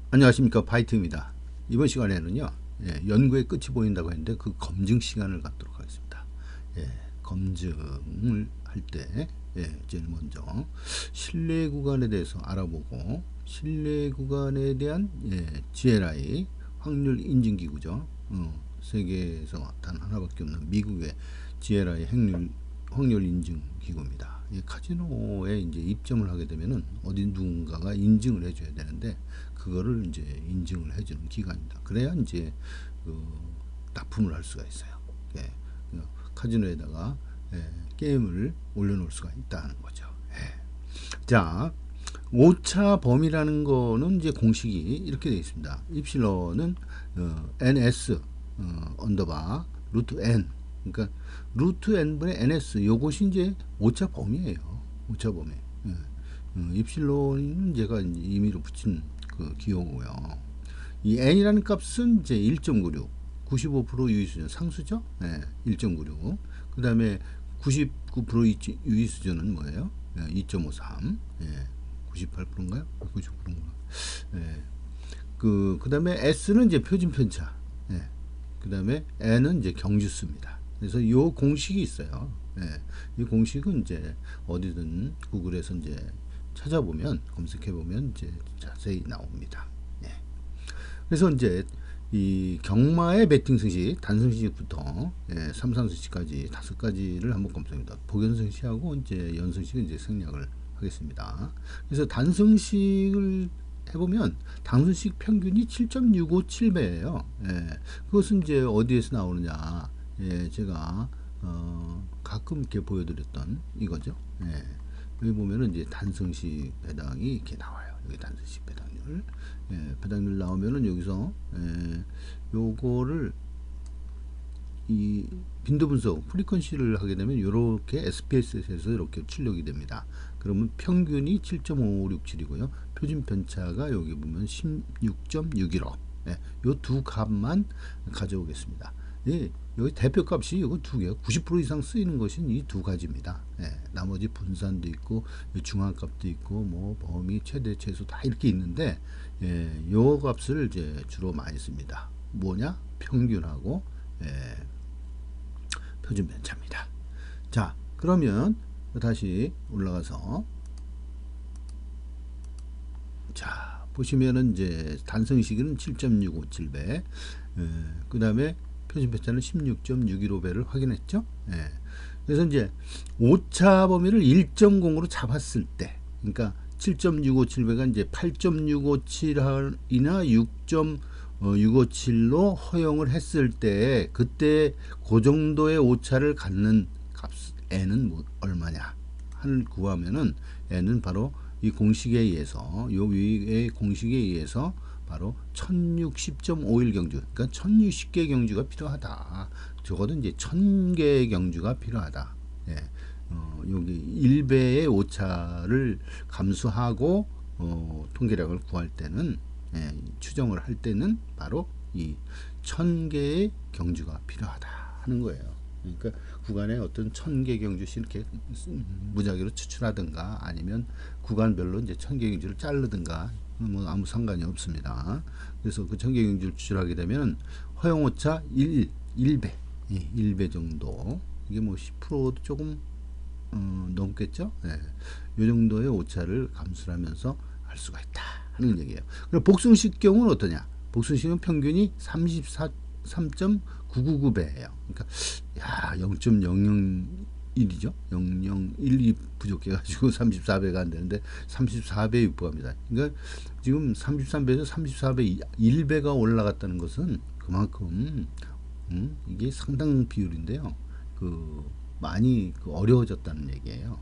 안녕하십니까, 파이트입니다. 이번 시간에는요, 연구의 끝이 보인다고 했는데 그 검증 시간을 갖도록 하겠습니다. 검증을 할 때, 제일 먼저 신뢰 구간에 대해서 알아보고, 신뢰 구간에 대한 GRI 확률 인증 기구죠. 세계에서 단 하나밖에 없는 미국의 GRI 확률 인증 기구입니다. 이 카지노에 이제 입점을 하게 되면은 어디 누군가가 인증을 해줘야 되는데 그거를 이제 인증을 해주는 기관입니다. 그래야 이제 그 납품을 할 수가 있어요. 예, 카지노에다가 게임을 올려놓을 수가 있다는 거죠. 자, 오차 범위라는 거는 이제 공식이 이렇게 되어 있습니다. 입실론은 ns 언더바 루트 n, 그러니까 루트 n분의 ns, 요것이 이제 오차 범위예요. 오차 범위. 입실론은 제가 이제 임의로 붙인 그 기호고요. 이 n이라는 값은 이제 1.96, 95% 유의 수준 상수죠. 1.96. 그 다음에 99% 유의 수준은 뭐예요? 2.53. 98%인가요? 99%인가? 그 다음에 S는 이제 표준 편차. 그 다음에 N은 이제 경주수입니다. 그래서 이 공식이 있어요. 이 공식은 이제 어디든 구글에서 이제 찾아보면, 검색해보면 이제 자세히 나옵니다. 그래서 이제 이 경마의 배팅 승식, 단승 승식부터 3상 승식까지 5가지를 한번 검색합니다. 복연승식하고 이제 연승식은 이제 생략을 하겠습니다. 그래서 단승식을 해보면 단승식 평균이 7.657배예요. 그것은 이제 어디에서 나오느냐? 제가 가끔 이렇게 보여드렸던 이거죠. 여기 보면은 이제 단승식 배당이 이렇게 나와요. 여기 단승식 배당률. 배당률 나오면은 여기서 요거를 이 빈도 분석 프리퀀시를 하게 되면 이렇게 SPSS에서 이렇게 출력이 됩니다. 그러면 평균이 7.5567이고요. 표준 편차가 여기 보면 16.615. 요 두 값만 가져오겠습니다. 여기 대표값이 이거 두 개가 90% 이상 쓰이는 것은 이 두 가지입니다. 나머지 분산도 있고 중앙값도 있고 뭐 범위 최대 최소 다 이렇게 있는데 요 값을 이제 주로 많이 씁니다. 뭐냐? 평균하고 표준 편차입니다. 자, 그러면 다시 올라가서 자 보시면은 이제 단승식은 7.657배, 그 다음에 표준 편차는 16.615배를 확인했죠. 그래서 이제 오차 범위를 1.0으로 잡았을 때, 그러니까 7.657배가 이제 8.657이나 6.657로 허용을 했을 때, 그때 그 정도의 오차를 갖는 값 n은 뭐 얼마냐 를 구하면은 n은 바로 이 공식에 의해서, 요 위의 공식에 의해서 바로 1060.51 경주, 그러니까 1060개 경주가 필요하다. 적어도 이제 1000개의 경주가 필요하다. 여기 1배의 오차를 감수하고 통계량을 구할 때는, 추정을 할 때는 바로 이 1000개의 경주가 필요하다 하는 거예요. 그러니까 구간에 어떤 1000개 경주씩 이렇게 무작위로 추출하든가 아니면 구간별로 이제 1000개 경주를 자르든가 뭐 아무 상관이 없습니다. 그래서 그 1000개 경주를 추출하게 되면 허용 오차 1배, 1배 정도, 이게 뭐 10%도 조금 넘겠죠. 이 정도의 오차를 감수를 하면서 할 수가 있다 하는 얘기예요. 그럼 복승식 경우는 어떠냐? 복승식은 평균이 33.999배예요. 그러니까 야 0.001이죠. 001이 부족해가지고 34배가 안 되는데 34배에 육박합니다. 그러니까 지금 33배에서 34배 1배가 올라갔다는 것은 그만큼 이게 상당 비율인데요. 많이 어려워졌다는 얘기예요.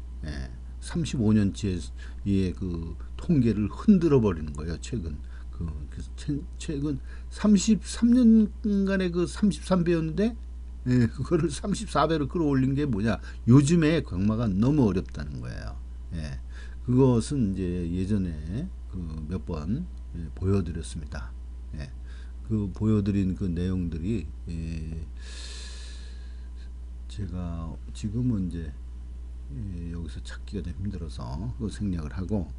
35년치의 그 통계를 흔들어 버리는 거예요. 최근 최근 33년간의 그 33배였는데 그거를 34배로 끌어올린 게 뭐냐? 요즘에 경마가 너무 어렵다는 거예요. 그것은 이제 예전에 그 몇 번 보여드렸습니다. 그 보여드린 그 내용들이 제가 지금은 이제 여기서 찾기가 좀 힘들어서 그 생략을 하고,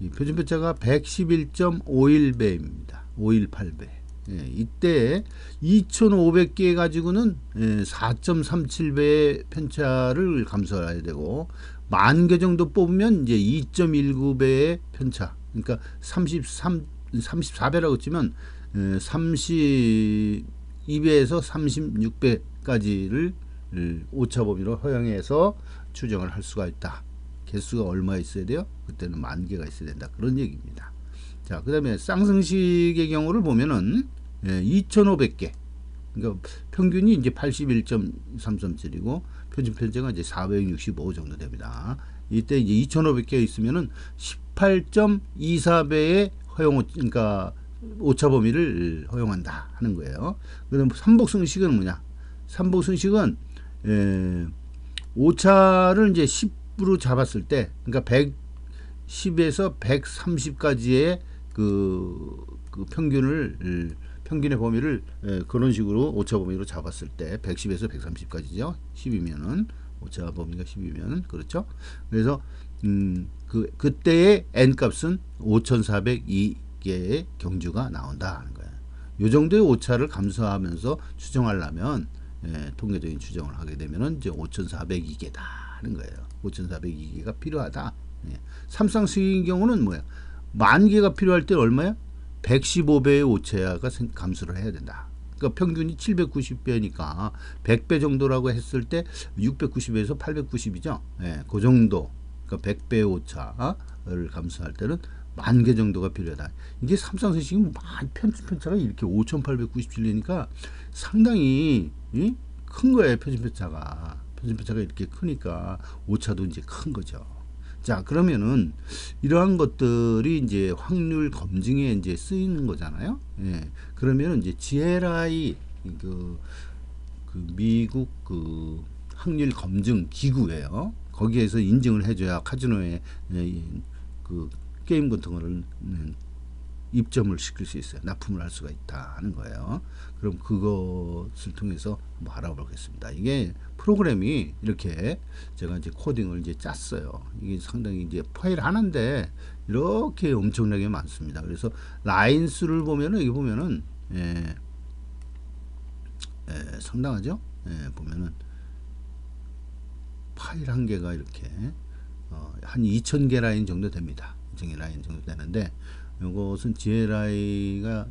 이 표준 편차가 111.51배입니다. 518배. 예, 이때 2,500개 가지고는 4.37배의 편차를 감소해야 되고 10,000개 정도 뽑으면 이제 2.19배의 편차. 그러니까 34배라고 치면 32배에서 36배까지를 오차 범위로 허용해서 추정을 할 수가 있다. 개수가 얼마 있어야 돼요? 그때는 10,000개가 있어야 된다. 그런 얘기입니다. 자, 그 다음에 쌍승식의 경우를 보면은 2,500개. 그러니까 평균이 이제 81.337이고 표준 편차가 이제 465 정도 됩니다. 이때 이제 2,500개 있으면은 18.24배의 그러니까 오차 범위를 허용한다 하는 거예요. 그다음 삼복승식은 뭐냐? 삼복승식은 오차를 이제 10으로 잡았을 때, 그러니까 110에서 130까지의 그 평균의 범위를 그런 식으로 오차 범위로 잡았을 때 110에서 130까지죠. 10이면은 오차 범위가 10이면 그렇죠. 그래서 그때의 n 값은 5,402개의 경주가 나온다 하는 거예요. 이 정도의 오차를 감소하면서 추정하려면 통계적인 추정을 하게 되면은 이제 5,402개다 하는 거예요. 5,402개가 필요하다. 삼쌍식의 경우는 뭐야? 10,000개가 필요할 때 얼마야? 115배의 오차가 감소를 해야 된다. 그러니까 평균이 790배니까 100배 정도라고 했을 때 690에서 890이죠. 그 정도. 그러니까 100배의 오차를 감소할 때는 10,000개 정도가 필요하다. 이게 삼쌍승식이 편차가 이렇게 5,897이니까 상당히 큰 거예요. 표준편차가 이렇게 크니까 오차도 이제 큰 거죠. 자, 그러면은 이러한 것들이 이제 확률 검증에 이제 쓰이는 거잖아요. 그러면은 이제 GLI 그 미국 그 확률 검증 기구예요. 거기에서 인증을 해줘야 카지노에 그 게임 같은 거를 입점을 시킬 수 있어요. 납품을 할 수가 있다 하는 거예요. 그럼 그것을 통해서 한번 알아보겠습니다. 이게 프로그램이 이렇게 제가 이제 코딩을 이제 짰어요. 이게 상당히 이제 파일 하나인데 이렇게 엄청나게 많습니다. 그래서 라인 수를 보면은 여기 보면은 상당하죠. 보면은 파일 한 개가 이렇게 한 2,000개 라인 정도 됩니다. 2,000개 라인 정도 되는데 이것은 GLI가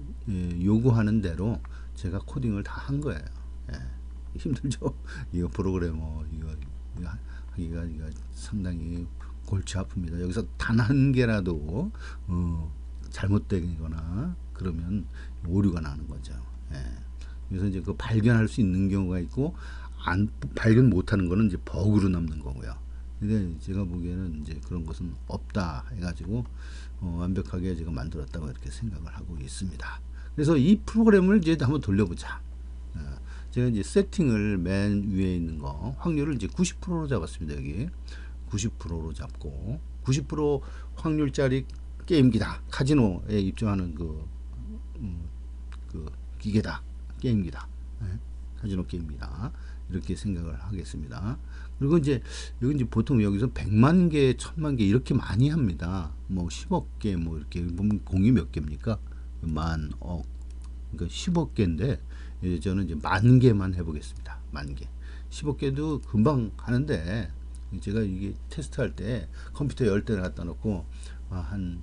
요구하는 대로 제가 코딩을 다 한 거예요. 힘들죠. 이거 프로그래머 이거 하기가 이거 상당히 골치 아픕니다. 여기서 단 한 개라도 잘못되거나 그러면 오류가 나는 거죠. 그래서 이제 그 발견할 수 있는 경우가 있고 발견 못하는 거는 이제 버그로 남는 거고요. 근데 제가 보기에는 이제 그런 것은 없다 해가지고 완벽하게 제가 만들었다고 이렇게 생각을 하고 있습니다. 그래서 이 프로그램을 이제 한번 돌려보자. 제가 이제 세팅을 맨 위에 있는 거 확률을 이제 90%로 잡았습니다. 여기 90%로 잡고 90% 확률짜리 게임기다. 카지노에 입점하는 그 기계다. 게임기다. 카지노 게임기다. 이렇게 생각을 하겠습니다. 그리고 이제 여기 이제 보통 여기서 100만 개, 1000만 개 이렇게 많이 합니다. 뭐 10억 개 뭐 이렇게 보면 공이 몇 개입니까? 만, 억. 그러니까 10억 개인데 저는 이제 10,000개만 해보겠습니다. 10,000개. 10억 개도 금방 하는데 제가 이게 테스트할 때 컴퓨터 10대를 갖다 놓고 한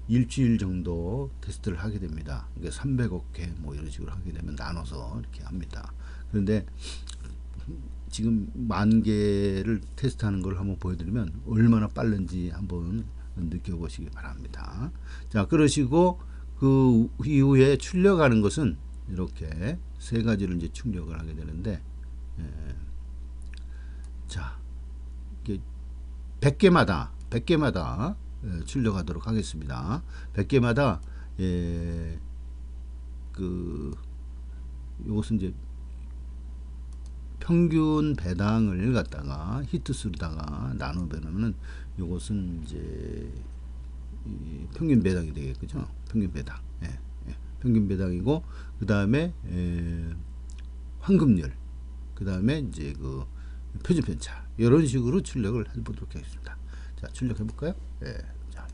일주일 정도 테스트를 하게 됩니다. 그러니까 300억 개 뭐 이런 식으로 하게 되면 나눠서 이렇게 합니다. 그런데 지금 10,000개를 테스트하는 걸 한번 보여드리면 얼마나 빠른지 한번 느껴보시기 바랍니다. 자, 그러시고 그 이후에 출력하는 것은 이렇게 세 가지를 이제 출력을 하게 되는데, 자, 이게 100개마다 출력하도록 하겠습니다. 100개마다 이것은 이제 평균 배당을 갖다가 히트수로다가 나누면은 이것은 이제 평균 배당이 되겠죠. 평균 배당. 평균 배당이고 그 다음에 환급률, 그 다음에 이제 그 표준 편차 이런 식으로 출력을 해보도록 하겠습니다. 자, 출력해 볼까요? 자,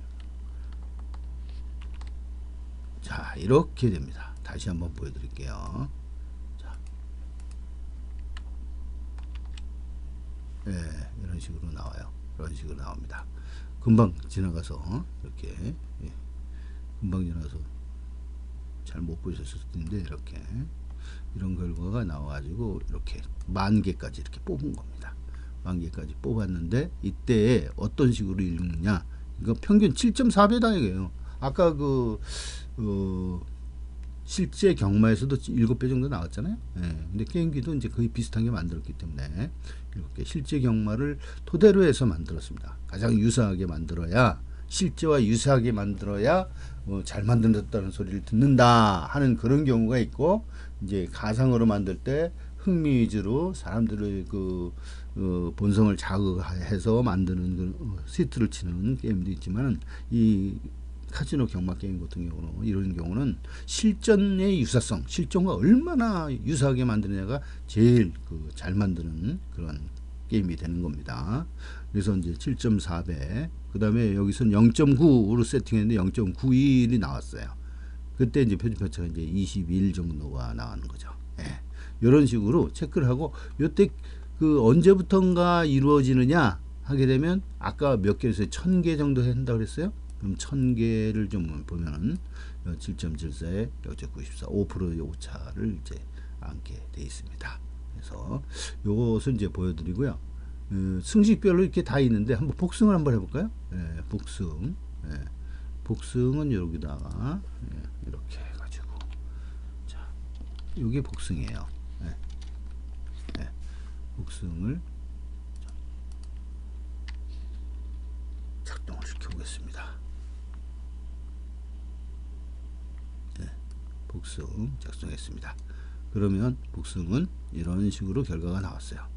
자, 이렇게 됩니다. 다시 한번 보여드릴게요. 자, 예, 이런 식으로 나와요. 이런 식으로 나옵니다. 금방 지나가서 이렇게, 예, 금방 지나가서 잘 못 보셨을 텐데 이렇게 이런 결과가 나와가지고 이렇게 10,000개까지 이렇게 뽑은 겁니다. 10,000개까지 뽑았는데 이때 어떤 식으로 읽느냐? 이거 평균 7.4배당이에요. 아까 실제 경마에서도 7배 정도 나왔잖아요. 예, 근데 게임기도 이제 거의 비슷한 게 만들었기 때문에 이렇게 실제 경마를 토대로 해서 만들었습니다. 가장 유사하게 만들어야, 실제와 유사하게 만들어야 잘 만들었다는 소리를 듣는다 하는 그런 경우가 있고, 이제 가상으로 만들 때 흥미 위주로 사람들의 본성을 자극해서 만드는 시트를 치는 게임도 있지만, 이 카지노 경마 게임 같은 경우는, 이런 경우는 실전의 유사성, 실전과 얼마나 유사하게 만드느냐가 제일 잘 만드는 그런 게임이 되는 겁니다. 그래서 이제 7.4배, 그 다음에 여기서는 0.9로 세팅했는데 0.91이 나왔어요. 그때 이제 표준 편차가 이제 21 정도가 나오는 거죠. 예. 이런 식으로 체크를 하고, 요때 언제부턴가 이루어지느냐 하게 되면, 아까 몇 개에서 1000개 정도 한다고 그랬어요. 그럼 1000개를 좀 보면은 7.74에 0.94, 5%의 오차를 이제 안게 돼 있습니다. 그래서 요것을 이제 보여드리고요. 승식별로 이렇게 다 있는데 한번 복승을 한번 해볼까요? 예, 복승. 예, 복승은 여기다가 이렇게 해가지고, 자, 요게 복승이에요. 예, 예, 복승을 작동을 시켜보겠습니다. 복승 작성했습니다. 그러면 복승은 이런 식으로 결과가 나왔어요.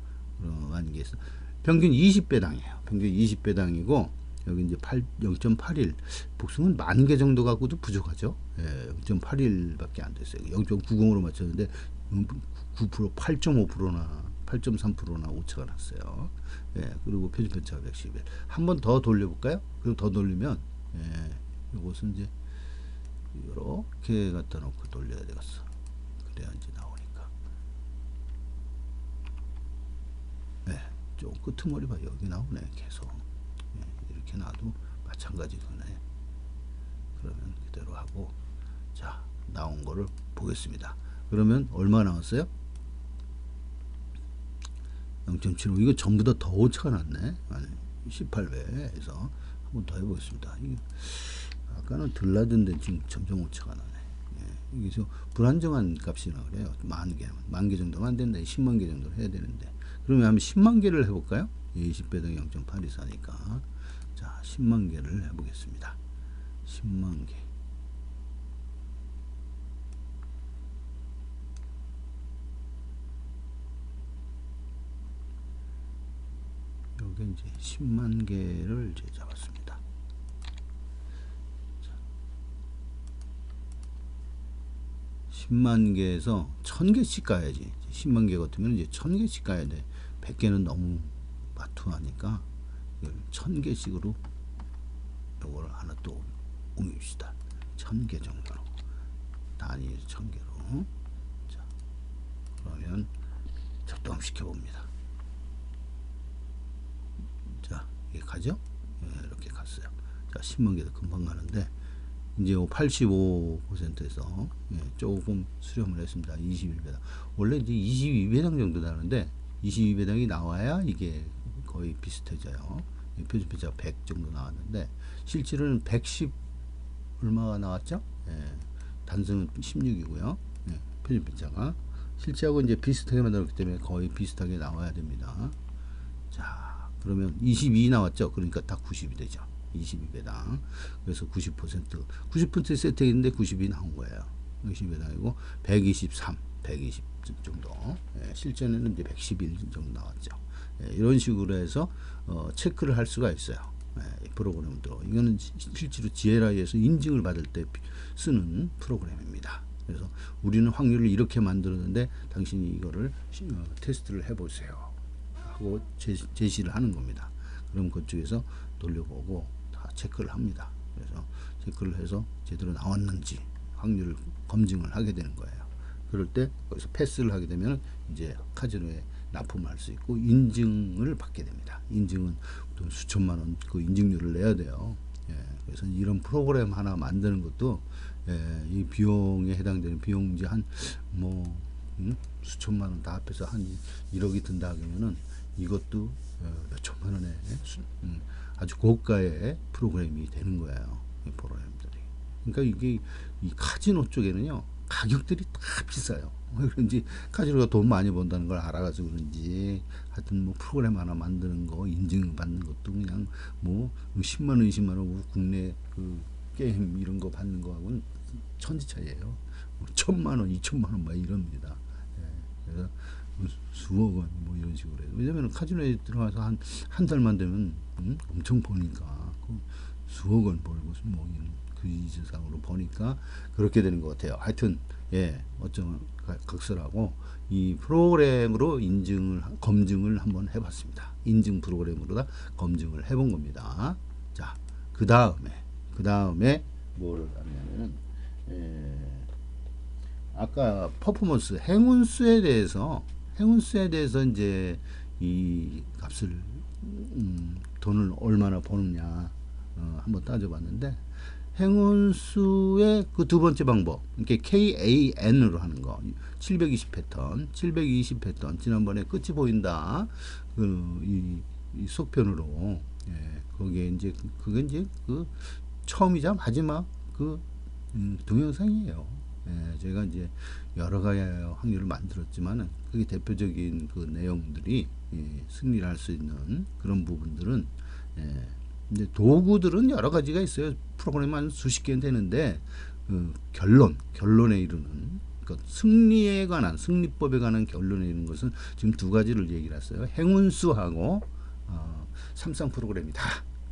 그러한 게 있어. 평균 20배당이에요. 평균 20배당이고, 여기 이제 0.81. 복승은 10,000개 정도 갖고도 부족하죠. 예, 0.81밖에 안 됐어요. 0.90으로 맞췄는데 9%, 8.5%나 8.3%나 오차가 났어요. 예, 그리고 표준 편차가 111. 한 번 더 돌려볼까요? 그리고 더 돌리면, 이것은 이제 이렇게 갖다 놓고 돌려야 되겠어. 그래야 이제 나오니까. 네, 좀 끄트머리 봐. 여기 나오네, 계속. 이렇게 놔도 마찬가지거네. 그러면 그대로 하고, 자, 나온 거를 보겠습니다. 그러면 얼마 나왔어요? 0.75. 이거 전부 더 오차가 났네. 18배에서 한 번 더 해보겠습니다. 아까는 덜 나던데 지금 점점 오차가 나네. 예, 이게 불안정한 값이라 그래요. 10,000개 정도만 안 된다. 100,000개 정도 해야 되는데, 그러면 한번 100,000개를 해볼까요? 20배당 0.84니까. 자, 100,000개를 해보겠습니다. 100,000개. 여기 이제 100,000개를 이제 잡았습니다. 100,000개에서 1000개씩 가야지. 100,000개 같으면 이제 1000개씩 가야 돼. 100개는 너무 마투하니까 1000개씩으로 요거를 하나 또 옮깁시다. 1000개 정도로. 단위 1000개로. 자, 그러면 작동시켜 봅니다. 자, 이게 가죠? 이렇게 갔어요. 자, 100,000개도 금방 가는데, 이제 85%에서 조금 수렴을 했습니다. 21배당. 원래 이제 22배당 정도 나는데, 22배당이 나와야 이게 거의 비슷해져요. 표준 편차가 100 정도 나왔는데, 실제로는 110 얼마가 나왔죠? 단승은 16이고요. 표준 편차가 실제하고 이제 비슷하게 만들었기 때문에 거의 비슷하게 나와야 됩니다. 자, 그러면 22 나왔죠? 그러니까 딱 90이 되죠. 22배당. 그래서 90% 세팅인데 90이 나온 거예요. 90배당이고 123, 120 정도. 실전에는 이제 111 정도 나왔죠. 이런 식으로 해서 체크를 할 수가 있어요. 이 프로그램도. 이거는 실제로 GLI에서 인증을 받을 때 쓰는 프로그램입니다. 그래서 우리는 확률을 이렇게 만들었는데 당신이 이거를 테스트를 해보세요 하고 제시를 하는 겁니다. 그럼 그쪽에서 돌려보고 다 체크를 합니다. 그래서 체크를 해서 제대로 나왔는지 확률을 검증을 하게 되는 거예요. 그럴 때 거기서 패스를 하게 되면 이제 카지노에 납품을 할 수 있고 인증을 받게 됩니다. 인증은 또 수천만 원 그 인증료를 내야 돼요. 예, 그래서 이런 프로그램 하나 만드는 것도 이 비용에 해당되는 비용이 한뭐 수천만 원 다 합해서 한 1억이 든다 하면은 이것도 몇 천만 원에 아주 고가의 프로그램이 되는 거예요. 이 프로그램들이. 그러니까 이게 이 카지노 쪽에는요 가격들이 다 비싸요. 그런지 카지노가 돈 많이 번다는 걸 알아가지고 그런지 하여튼 뭐 프로그램 하나 만드는 거 인증 받는 것도 그냥 뭐 10만 원 20만 원 국내 그 게임 이런 거 받는 거하고는 천지 차이예요. 뭐 1,000만 원 2천만 원 막 이럽니다. 예, 그래서 수억 원 뭐 이런 식으로 해요. 왜냐면 카지노에 들어가서 한 달만 되면 엄청 버니까 그 수억 원 벌고 뭐 그 이상으로 버니까 그렇게 되는 것 같아요. 하여튼 예 어쩌면 각설하고 이 프로그램으로 검증을 한번 해봤습니다. 인증 프로그램으로 다 검증을 해본 겁니다. 자, 그 다음에 뭐를 하냐면은 아까 퍼포먼스 행운수에 대해서 이제 이 값을 돈을 얼마나 버느냐 한번 따져봤는데 행운수의 그 두 번째 방법, 이렇게 KAN으로 하는 거, 720 패턴, 지난번에 끝이 보인다, 이 속편으로, 예, 거기에 이제, 그게 이제 그 처음이자 마지막 그 동영상이에요. 예, 제가 이제 여러 가지 확률을 만들었지만은, 그게 대표적인 그 내용들이, 예, 승리를 할 수 있는 그런 부분들은, 예, 이제 도구들은 여러 가지가 있어요. 프로그램 한 수십 개는 되는데 결론에 이르는 그러니까 승리법에 관한 결론에 이르는 것은 지금 두 가지를 얘기를 했어요. 행운수하고 삼성 프로그램이다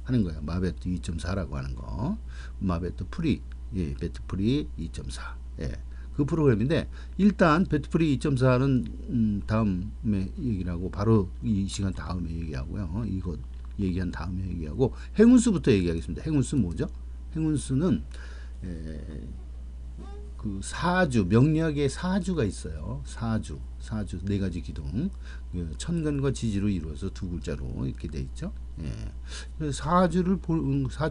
하는 거예요. 마베트 2.4라고 하는 거. 마베트 프리, 예, 베트 프리 2.4. 예. 그 프로그램인데 일단 베트 프리 2.4는 다음에 얘기를 하고 바로 이 시간 다음에 얘기하고요. 이거 얘기한 다음에 얘기하고 행운수부터 얘기하겠습니다. 행운수 뭐죠? 행운수는 그 사주 명리학의 사주가 있어요. 사주 네 가지 기둥 천간과 지지로 이루어서 두 글자로 이렇게 돼 있죠. 예. 사주를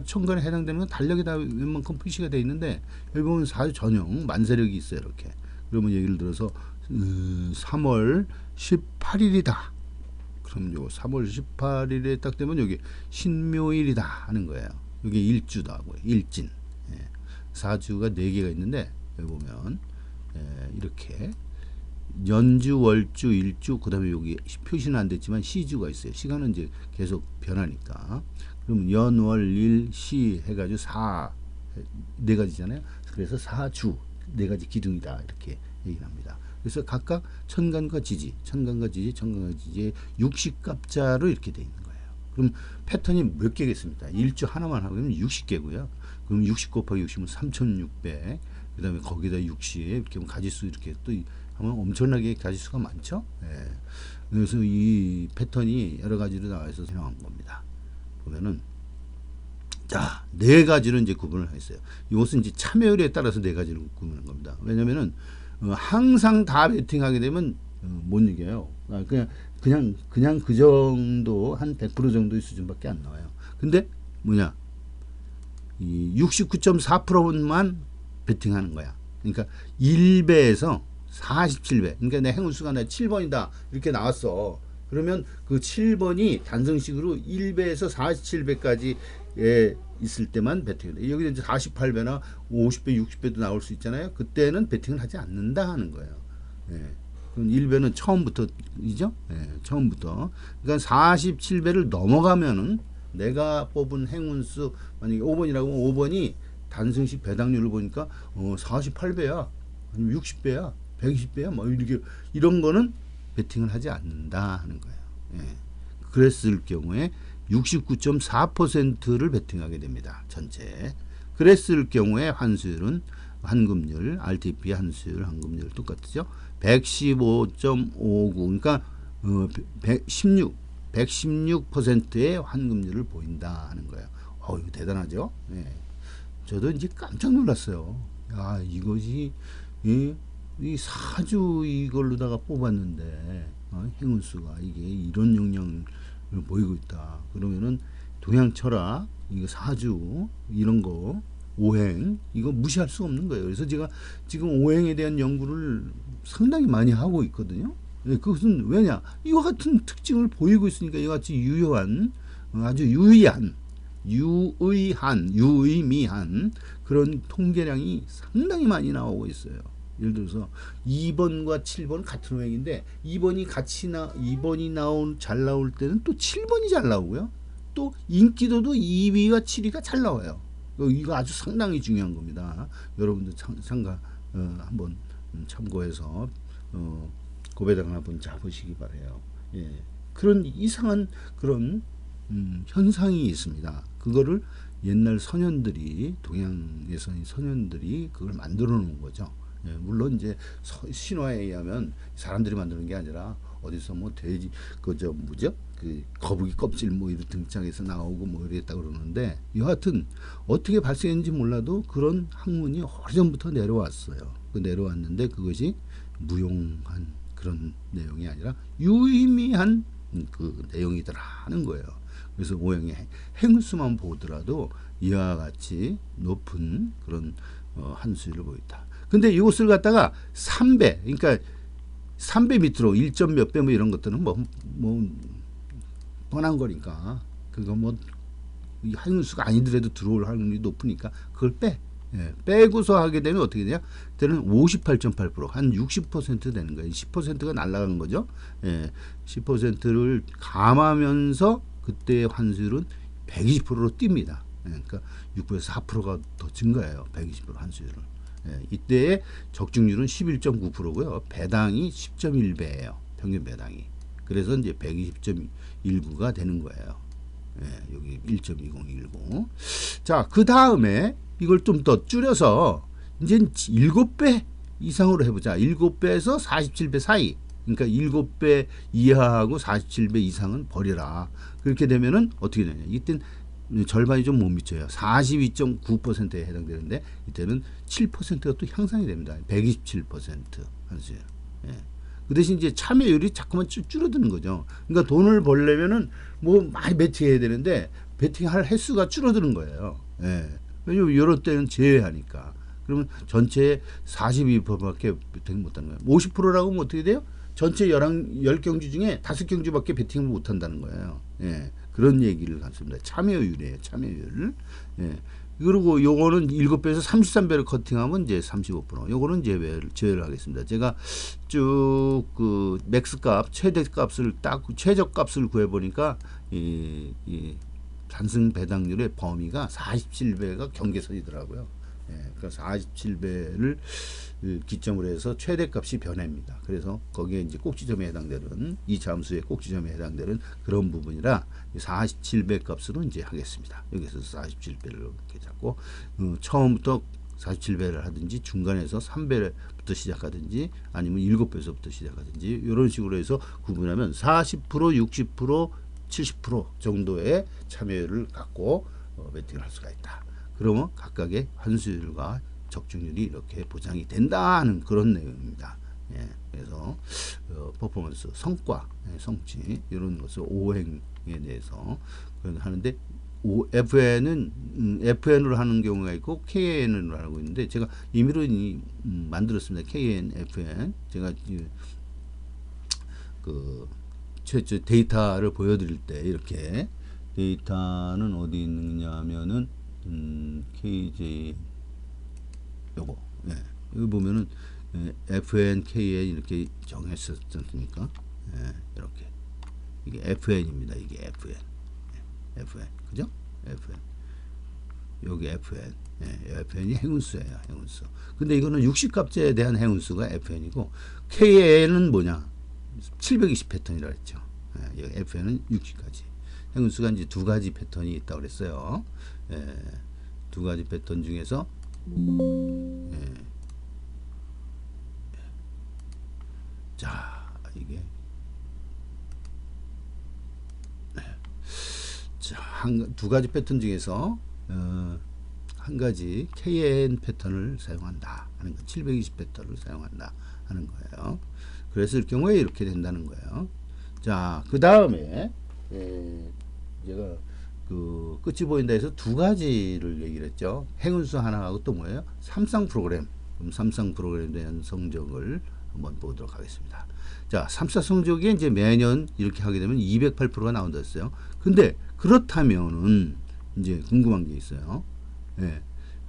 천간에 해당되는 건 달력에다 웬만큼 표시가 돼 있는데 여기 보면 사주 전형 만세력이 있어요. 이렇게 그러면 예를 들어서 3월 18일이다. 그럼 요 3월 18일에 딱 되면 여기 신묘일이다 하는 거예요. 여기 일주다고요. 일진. 예. 사주가 4개가 있는데 여기 보면 이렇게 연주, 월주, 일주 그다음에 여기 표시는 안 됐지만 시주가 있어요. 시간은 이제 계속 변하니까. 그럼 연, 월, 일, 시 해가지고 4가지잖아요. 그래서 4주 4가지 기둥이다 이렇게 얘기를 합니다. 그래서 각각 천간과 지지의 60갑자로 이렇게 돼 있는 거예요. 그럼 패턴이 몇 개겠습니까? 일주 하나만 하면 60개고요. 그럼 60 곱하기 60은 3,600. 그 다음에 거기다 60 이렇게 가지수 이렇게 또 하면 엄청나게 가지수가 많죠. 예. 그래서 이 패턴이 여러 가지로 나와 있어서 설명한 겁니다. 보면은 자, 4가지로 이제 구분을 했어요. 이것은 이제 참여율에 따라서 4가지로 구분한 겁니다. 왜냐면은 항상 다 베팅하게 되면 못 이겨요. 그냥 그 정도 한 100% 정도의 수준밖에 안 나와요. 근데 뭐냐? 이 69.4%만 베팅하는 거야. 그러니까 1배에서 47배. 그러니까 내 행운수가 내 7번이다. 이렇게 나왔어. 그러면 그 7번이 단성식으로 1배에서 47배까지 있을 때만 베팅을 해. 여기 이제 48배나 50배, 60배도 나올 수 있잖아요. 그때는 베팅을 하지 않는다 하는 거예요. 예. 그럼 1배는 처음부터이죠. 예, 처음부터. 그러니까 47배를 넘어가면은 내가 뽑은 행운수 만약에 5번이라고 하면 5번이 단승식 배당률을 보니까 48배야, 아니면 60배야, 120배야, 뭐 이렇게 이런 거는 베팅을 하지 않는다 하는 거예요. 예. 그랬을 경우에 69.4%를 베팅하게 됩니다. 전체. 그랬을 경우에 환수율은 환급률, RTP 환수율, 환급률 똑같죠. 115.59. 그러니까 116%의 환급률을 보인다 하는 거예요. 이거 대단하죠. 예. 저도 이제 깜짝 놀랐어요. 야, 이것이 이 사주 이걸로다가 뽑았는데 행운수가 이게 이런 영향을 보이고 있다. 그러면은 동양 철학 이거 사주 이런 거 오행 이거 무시할 수 없는 거예요. 그래서 제가 지금 오행에 대한 연구를 상당히 많이 하고 있거든요. 그것은 왜냐 이와 같은 특징을 보이고 있으니까 이와 같이 유효한 아주 유의미한 그런 통계량이 상당히 많이 나오고 있어요. 예를 들어서 2번과 7번 같은 오행인데 2번이 잘 나올 때는 또 7번이 잘 나오고요. 또 인기도도 2위와 7위가 잘 나와요. 이거 아주 상당히 중요한 겁니다. 여러분들 한번 참고해서 고배당 한번 잡으시기 바래요. 예. 그런 이상한 그런 현상이 있습니다. 그거를 옛날 선현들이 동양에서의 선현들이 그걸 만들어 놓은 거죠. 예, 물론 이제 신화에 의하면 사람들이 만드는 게 아니라 어디서 뭐 돼지 그저 뭐죠? 그 거북이 껍질 뭐 이런 등장해서 나오고 뭐 이랬다 그러는데 여하튼 어떻게 발생했는지 몰라도 그런 학문이 오래전부터 내려왔어요. 그 내려왔는데 그것이 무용한 그런 내용이 아니라 유의미한 그 내용이더라는 거예요. 그래서 오행의 행수만 보더라도 이와 같이 높은 그런 한수율을 보였다. 근데 이것을 갖다가 3배, 그러니까 3배 밑으로 1점 몇 배 뭐 이런 것들은 뭐 뻔한 거니까 그거 뭐 행수가 아니더라도 들어올 확률이 높으니까 그걸 빼. 예, 빼고서 하게 되면 어떻게 되냐? 그때는 58.8%, 한 60% 되는 거예요. 10%가 날아간 거죠. 예, 10%를 감하면서 그때의 환수율은 120%로 뜁니다. 예, 그러니까 6%에서 4%가 더 증가해요. 120% 환수율은. 예, 이때의 적중률은 11.9%고요. 배당이 10.1배예요. 평균 배당이. 그래서 이제 120.19가 되는 거예요. 예, 여기 1.2019. 자, 그 다음에 이걸 좀 더 줄여서 이제 7배 이상으로 해보자. 7배에서 47배 사이. 그러니까 7배 이하하고 47배 이상은 버려라. 그렇게 되면은 어떻게 되냐. 이땐 절반이 좀 못 미쳐요. 42.9%에 해당되는데 이때는 7%가 또 향상이 됩니다. 127% 한수요. 예. 그 대신 이제 참여율이 자꾸만 줄어드는 거죠. 그러니까 돈을 벌려면은 뭐 많이 베팅해야 되는데 베팅할 횟수가 줄어드는 거예요. 예. 왜냐면 이런 때는 제외하니까. 그러면 전체 42%밖에 베팅 못하는 거예요. 50%라고 하면 어떻게 돼요? 전체 10경주 중에 5경주밖에 베팅을 못한다는 거예요. 예. 그런 얘기를 갖습니다. 참여율이에요. 참여율. 예. 그리고 요거는 7배에서 33배를 커팅하면 이제 35%. 요거는 제외를 하겠습니다. 제가 쭉 그 맥스 값, 최대 값을 최저값을 구해 보니까 이 단승 배당률의 범위가 47배가 경계선이더라고요. 예, 그러니까 47배를 기점으로 해서 최대값이 변해입니다. 그래서 거기에 이제 꼭지점에 해당되는 이 잠수의 꼭지점에 해당되는 그런 부분이라 47배 값으로 이제 하겠습니다. 여기서 47배를 이렇게 잡고 처음부터 47배를 하든지 중간에서 3배부터 시작하든지 아니면 7배에서부터 시작하든지 이런 식으로 해서 구분하면 40%, 60%, 70% 정도의 참여율을 갖고 베팅을 할 수가 있다. 그러면 각각의 환수율과 적중률이 이렇게 보장이 된다는 그런 내용입니다. 예, 그래서 퍼포먼스, 성과, 성취 이런 것을 오행에 대해서 하는데 FN은 FN으로 하는 경우가 있고 KN으로 하고 있는데 제가 임의로 만들었습니다. KN, FN 제가 그 데이터를 보여드릴 때 이렇게 데이터는 어디 있느냐면은 KJ 요거 예. 여기 보면은 FN, KN 이렇게 정했었지 않습니까? 예, 이렇게 이게 FN입니다. 이게 FN, FN 그죠? FN 여기 FN FN이 행운수예요. 행운수. 근데 이거는 60갑제에 대한 행운수가 FN이고 KN은 뭐냐? 720 패턴이라 했죠. 예, FN은 60까지. 행운수가 이제 두 가지 패턴이 있다고 그랬어요. 예, 두 가지 패턴 중에서 예. 자, 이게 자, 두 가지 패턴 중에서 한 가지 KN 패턴을 사용한다 하는 거, 720 패턴을 사용한다 하는 거예요. 그랬을 경우에 이렇게 된다는 거예요. 자, 그 다음에 제가 그 끝이 보인다 해서 두 가지를 얘기를 했죠. 행운수 하나하고 또 뭐예요? 삼쌍 프로그램. 그럼 삼쌍 프로그램에 대한 성적을 한번 보도록 하겠습니다. 자, 3사 성적이 이제 매년 이렇게 하게 되면 208%가 나온다 했어요. 근데 그렇다면은 이제 궁금한 게 있어요. 예.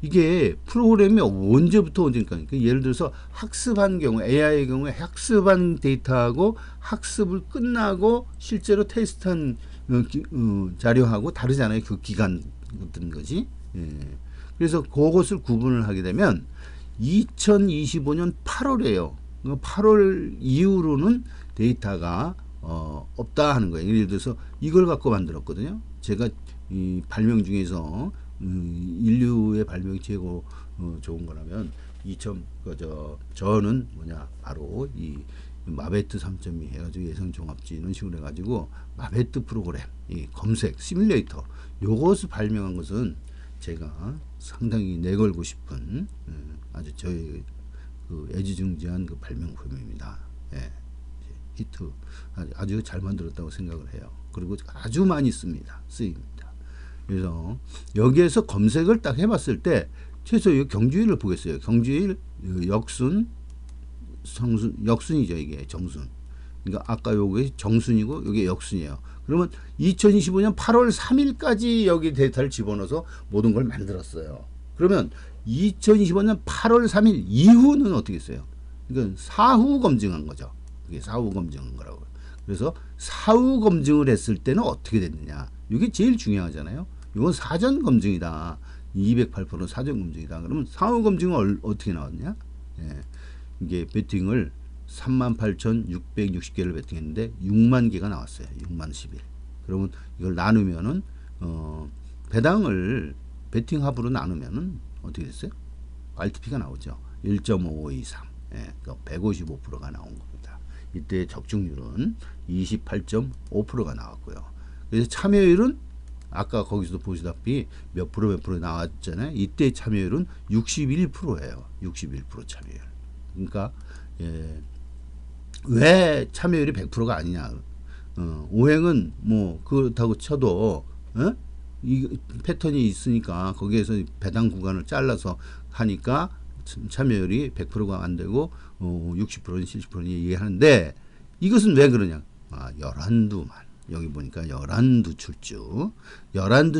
이게 프로그램이 언제부터 언제니까. 그러니까 예를 들어서 학습한 경우, AI의 경우에 학습한 데이터하고 학습을 끝나고 실제로 테스트한 자료하고 다르잖아요. 그 기간 같은 거지. 예. 그래서 그것을 구분을 하게 되면 2025년 8월이에요. 8월 이후로는 데이터가 없다 하는 거예요. 예를 들어서 이걸 갖고 만들었거든요. 제가 이 발명 중에서 인류의 발명이 최고 좋은 거라면 저는 뭐냐 바로 이 마베트 3.2 해가지고 예상 종합지 이런 식으로 해가지고 마베트 프로그램 이 검색 시뮬레이터 요것을 발명한 것은 제가 상당히 내걸고 싶은 아주 저의 그 애지중지한 그 발명품입니다. 예. 히트 아주 잘 만들었다고 생각을 해요. 그리고 아주 많이 쓰입니다. 그래서 여기에서 검색을 딱 해봤을 때 최소 경주일을 보겠어요. 경주일 역순 성순 역순이죠. 이게 정순. 그러니까 아까 요게 정순이고 요게 역순이에요. 그러면 2025년 8월 3일까지 여기 데이터를 집어넣어서 모든 걸 만들었어요. 그러면 2025년 8월 3일 이후는 어떻게 했어요? 이건 사후 검증한 거죠. 이게 사후 검증한 거라고. 그래서 사후 검증을 했을 때는 어떻게 됐느냐. 이게 제일 중요하잖아요. 이건 사전 검증이다. 208% 사전 검증이다. 그러면 사후 검증은 어떻게 나왔냐? 예. 이게 배팅을 38,660개를 배팅했는데 6만 개가 나왔어요. 6만 11. 그러면 이걸 나누면은 배당을 배팅 합으로 나누면은 어떻게 됐어요? RTP가 나오죠. 1.5523. 예, 그러니까 155%가 나온 겁니다. 이때 적중률은 28.5%가 나왔고요. 그래서 참여율은 아까 거기서도 보시다시피 몇 프로 나왔잖아요. 이때 참여율은 61%예요. 61% 참여율. 그러니까 왜 참여율이 100%가 아니냐. 오행은 뭐 그렇다고 쳐도 이 패턴이 있으니까 거기에서 배당 구간을 잘라서 하니까 참여율이 100%가 안 되고 60%는 70%는 얘기하는데 이것은 왜 그러냐. 11두만 여기 보니까 11두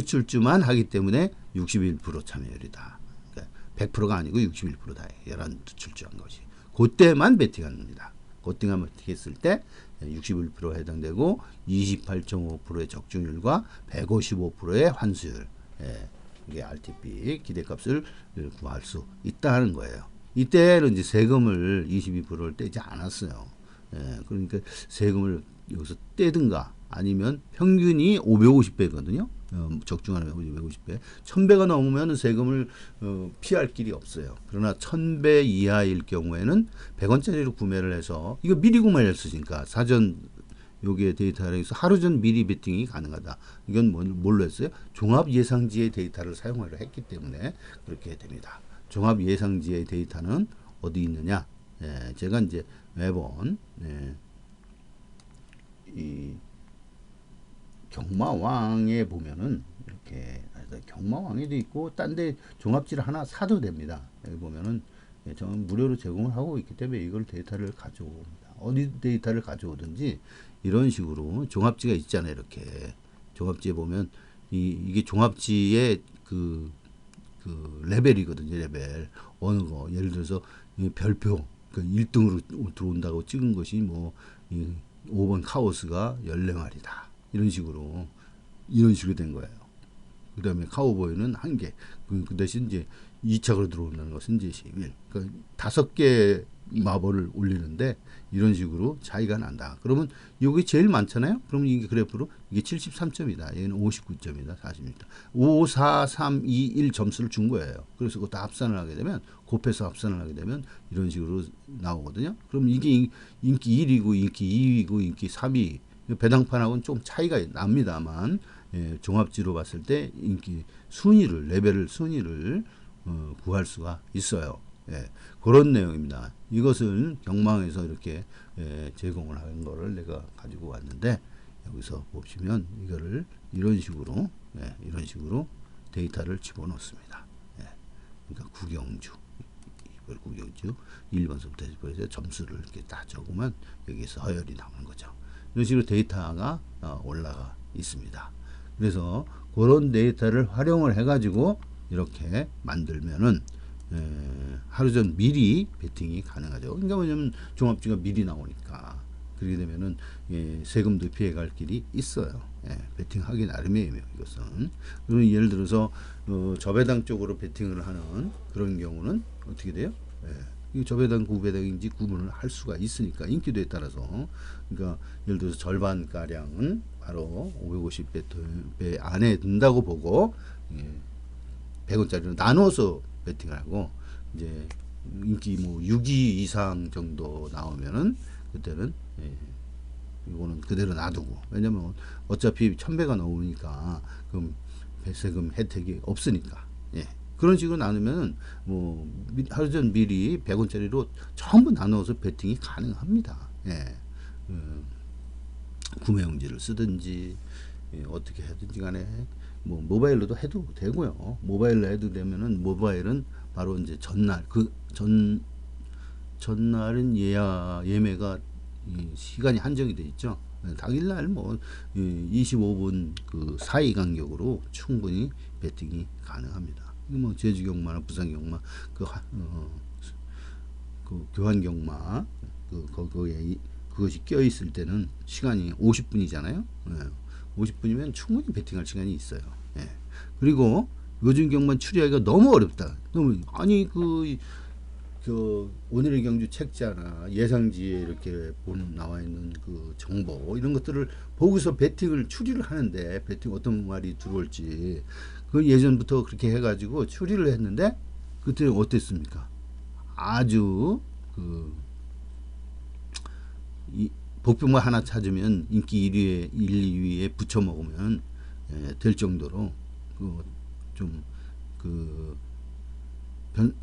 출주만 하기 때문에 61% 참여율이다. 그러니까 100%가 아니고 61%다. 11두 출주한 것이. 그때만 배팅합니다. 그때만 배팅했을 때 61% 해당되고 28.5%의 적중률과 155%의 환수율. 이게 RTP 기대값을 구할 수 있다는 거예요. 이때는 이제 세금을 22%를 떼지 않았어요. 그러니까 세금을 여기서 떼든가 아니면 평균이 550배거든요. 적중하는 550배. 1000배가 넘으면 세금을 피할 길이 없어요. 그러나 1000배 이하일 경우에는 100원짜리로 구매를 해서 이거 미리 구매를 했으니까 사전 여기에 데이터를 해서 하루 전 미리 베팅이 가능하다. 이건 뭘로 했어요? 종합 예상지의 데이터를 사용하려 했기 때문에 그렇게 됩니다. 종합 예상지의 데이터는 어디 있느냐? 제가 이제 매번 이 경마왕에 보면은 이렇게 경마왕에도 있고 딴데 종합지를 하나 사도 됩니다. 여기 보면은 저는 무료로 제공을 하고 있기 때문에 이걸 데이터를 가져옵니다. 어디 데이터를 가져오든지 이런 식으로 종합지가 있잖아요. 이렇게 종합지에 보면 이게 종합지의 그 레벨이거든요. 레벨 어느 거 예를 들어서 별표 그 1등으로 들어온다고 찍은 것이 뭐 5번 카오스가 14마리다. 이런 식으로 된 거예요. 그 다음에 카우보이는 1개. 그 대신 이제 2착으로 들어온다는 것은 이제 11. 그러니까 5개 마법을 올리는데 이런 식으로 차이가 난다. 그러면 이게 제일 많잖아요. 그러면 이게 그래프로 이게 73점이다. 얘는 59점이다. 40m. 5, 4, 3, 2, 1 점수를 준 거예요. 그래서 그것도 합산을 하게 되면 곱해서 합산을 하게 되면 이런 식으로 나오거든요. 그럼 이게 인기 1위고 인기 2위고 인기 3위 배당판하고는 좀 차이가 납니다만 종합지로 봤을 때 인기 순위를 레벨을 순위를 구할 수가 있어요. 예, 그런 내용입니다. 이것은 경망에서 이렇게 제공을 하는 거를 내가 가지고 왔는데 여기서 보시면 이거를 이런 식으로 이런 식으로 데이터를 집어넣습니다. 예, 그러니까 국영주 이걸 국영주 1번서부터 해서 점수를 이렇게 다 적으면 여기서 서열이 나오는 거죠. 이런 식으로 데이터가 올라가 있습니다. 그래서 그런 데이터를 활용을 해가지고 이렇게 만들면은 하루 전 미리 베팅이 가능하죠. 그러니까 뭐냐면 종합주가 미리 나오니까 그렇게 되면은 세금도 피해갈 길이 있어요. 베팅하기 나름이에요. 이것은. 그러면 예를 들어서 저배당 쪽으로 베팅을 하는 그런 경우는 어떻게 돼요? 이 저배당 구배당인지 구분을 할 수가 있으니까 인기도에 따라서 그러니까 예를 들어서 절반 가량은 바로 550배 안에 든다고 보고 100원짜리로 나눠서 베팅을 하고 이제 인기 뭐 6위 이상 정도 나오면은 그때는 이거는 그대로 놔두고 왜냐면 어차피 1000배가 넘으니까 그럼 세금 혜택이 없으니까 그런 식으로 나누면 뭐 하루 전 미리 100원짜리로 전부 나눠서 베팅이 가능합니다. 구매용지를 쓰든지 어떻게 하든지 간에 뭐 모바일로도 해도 되고요. 모바일로 해도 되면은 모바일은 바로 이제 전날 전날은 예매가 시간이 한정이 돼 있죠. 당일날 뭐 25분 그 사이 간격으로 충분히 베팅이 가능합니다. 뭐 제주 경마나 부산 경마 그 교환 경마 거기에 그것이 껴 있을 때는 시간이 50분이잖아요. 50분이면 충분히 베팅할 시간이 있어요. 그리고 요즘 경마 추리하기가 너무 어렵다. 너무 아니 오늘의 경주 책자나 예상지에 이렇게 나와 있는 그 정보 이런 것들을 보고서 베팅을 추리를 하는데 베팅 어떤 말이 들어올지 그 예전부터 그렇게 해가지고 추리를 했는데 그때 어땠습니까? 아주 복병만 하나 찾으면 인기 1위에 1, 2위에 붙여 먹으면 될 정도로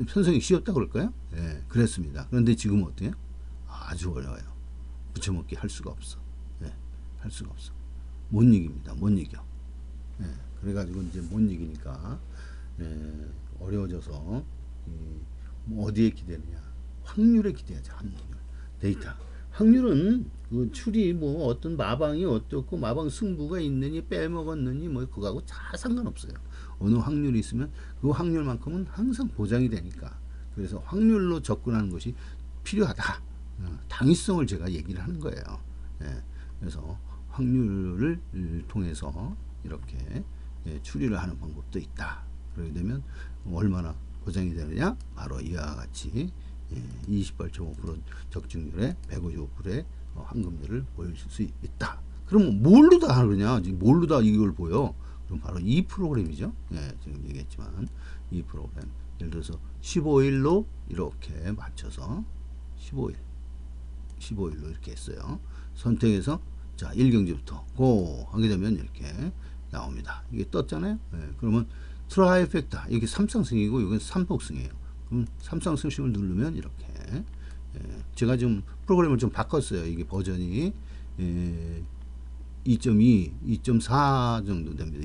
편성이 쉬웠다 그럴까요? 그랬습니다. 그런데 지금은 어때요? 아주 어려워요. 붙여먹기 할 수가 없어. 할 수가 없어. 못 이깁니다. 못 이겨. 그래가지고 이제 못 이기니까 어려워져서 뭐 어디에 기대느냐? 확률에 기대하자. 확률. 데이터. 확률은 그 추리 뭐 어떤 마방이 어떻고 마방 승부가 있느니 빼먹었느니 뭐 그거하고 다 상관없어요. 어느 확률이 있으면 그 확률만큼은 항상 보장이 되니까 그래서 확률로 접근하는 것이 필요하다. 당위성을 제가 얘기를 하는 거예요. 그래서 확률을 통해서 이렇게 추리를 하는 방법도 있다. 그러게 되면 얼마나 보장이 되느냐? 바로 이와 같이 28.5% 적중률에 155%의 환급률을 보여줄 수 있다. 그럼 뭘로 다 하느냐? 지금 뭘로 다 이걸 보여? 그럼 바로 이 프로그램이죠. 지금 얘기했지만 이 프로그램. 예를 들어서 15일로 이렇게 맞춰서 15일로 이렇게 했어요. 선택해서 자 1경주부터 고 하게 되면 이렇게 나옵니다. 이게 떴잖아요. 그러면 트라이펙타 이게 3상승이고 이건 3복승이에요. 그럼 3상승식을 누르면 이렇게 제가 지금 프로그램을 좀 바꿨어요. 이게 버전이 2.2, 2.4 정도 됩니다.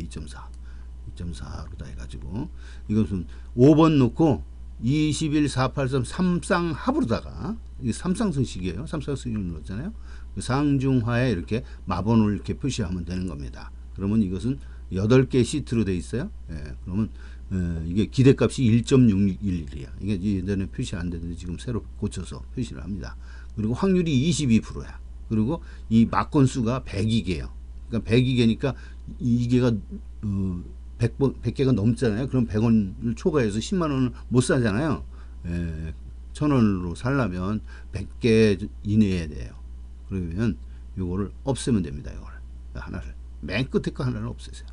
2.4로 다 해가지고 이것은 5번 놓고 21, 4, 8, 3 3쌍 합으로다가 이게 3쌍승식이에요. 3쌍승을 눌렀잖아요. 그 상중하에 이렇게 마번을 이렇게 표시하면 되는 겁니다. 그러면 이것은 8개 시트로 돼 있어요. 그러면 이게 기대값이 1.611이야. 이게 예전에 표시 안 되는데 지금 새로 고쳐서 표시를 합니다. 그리고 확률이 22%야. 그리고 이 막건수가 102개예요. 그러니까 102개니까 이개가 100개가 넘잖아요. 그럼 100원을 초과해서 10만 원을 못 사잖아요. 1000원으로 살려면 100개 이내에 돼요. 그러면 요거를 없애면 됩니다. 요거를 하나를 맨 끝에 거 하나를 없애세요.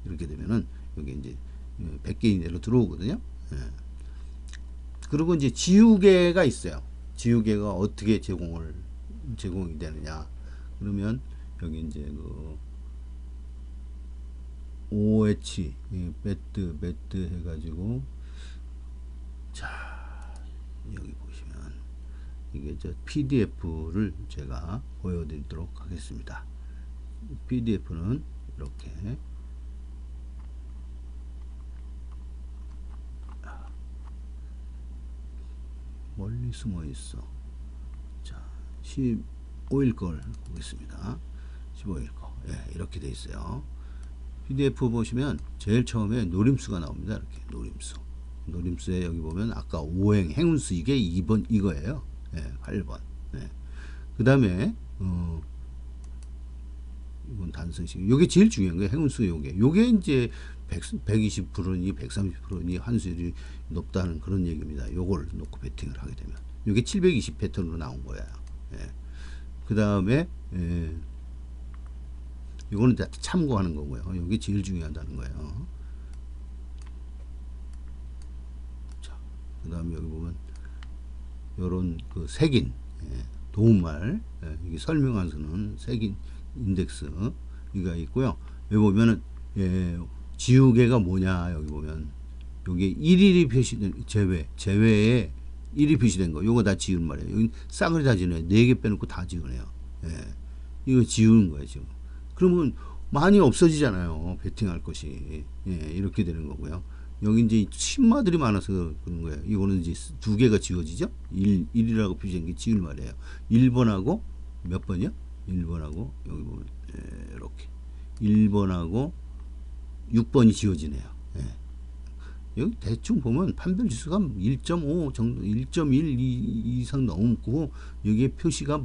이렇게 되면은 여기 이제 100개 이내로 들어오거든요. 그리고 이제 지우개가 있어요. 지우개가 어떻게 제공이 되느냐? 그러면 여기 이제 OH 배트 해가지고 자 여기 보시면 이게 저 PDF를 제가 보여드리도록 하겠습니다. PDF는 이렇게 멀리 숨어 있어. 자 15일 걸 보겠습니다. 15일 거 이렇게 돼 있어요. PDF 보시면 제일 처음에 노림수가 나옵니다. 이렇게 노림수에 여기 보면 아까 오행 행운수 이게 2번 이거예요. 8번. 그 다음에 이건 단성식. 요게 제일 중요한 거예요. 행운수 요게 이제 120%니 130%니 환수율이 높다는 그런 얘기입니다. 요걸 놓고 베팅을 하게 되면 요게 720 패턴으로 나온 거예요. 그 다음에 이거는 참고하는 거고요. 이게 제일 중요하다는 거예요. 자, 그 다음에 여기 보면 요런 그 색인 도움말 이게 설명한서는 색인 인덱스 이가 있고요. 여기 보면은 지우개가 뭐냐 여기 보면 여기 일일이 표시된 제외에 1이 표시된 거 요거 다 지운 말이에요. 여기 싸그리 다 지우네. 4개 빼놓고 다 지우네요. 이거 지우는 거예요 지금. 그러면 많이 없어지잖아요. 베팅할 것이. 이렇게 되는 거고요. 여기 이제 신마들이 많아서 그런 거예요. 이거는 이제 2개가 지워지죠. 1이라고 표시한 게 지울 말이에요. 1번하고 몇 번이요? 1번하고 여기 보면 이렇게 1번하고 6번이 지워지네요. 여기 대충 보면 판별 지수가 1.5 정도, 1.1 이상 넘고 여기에 표시가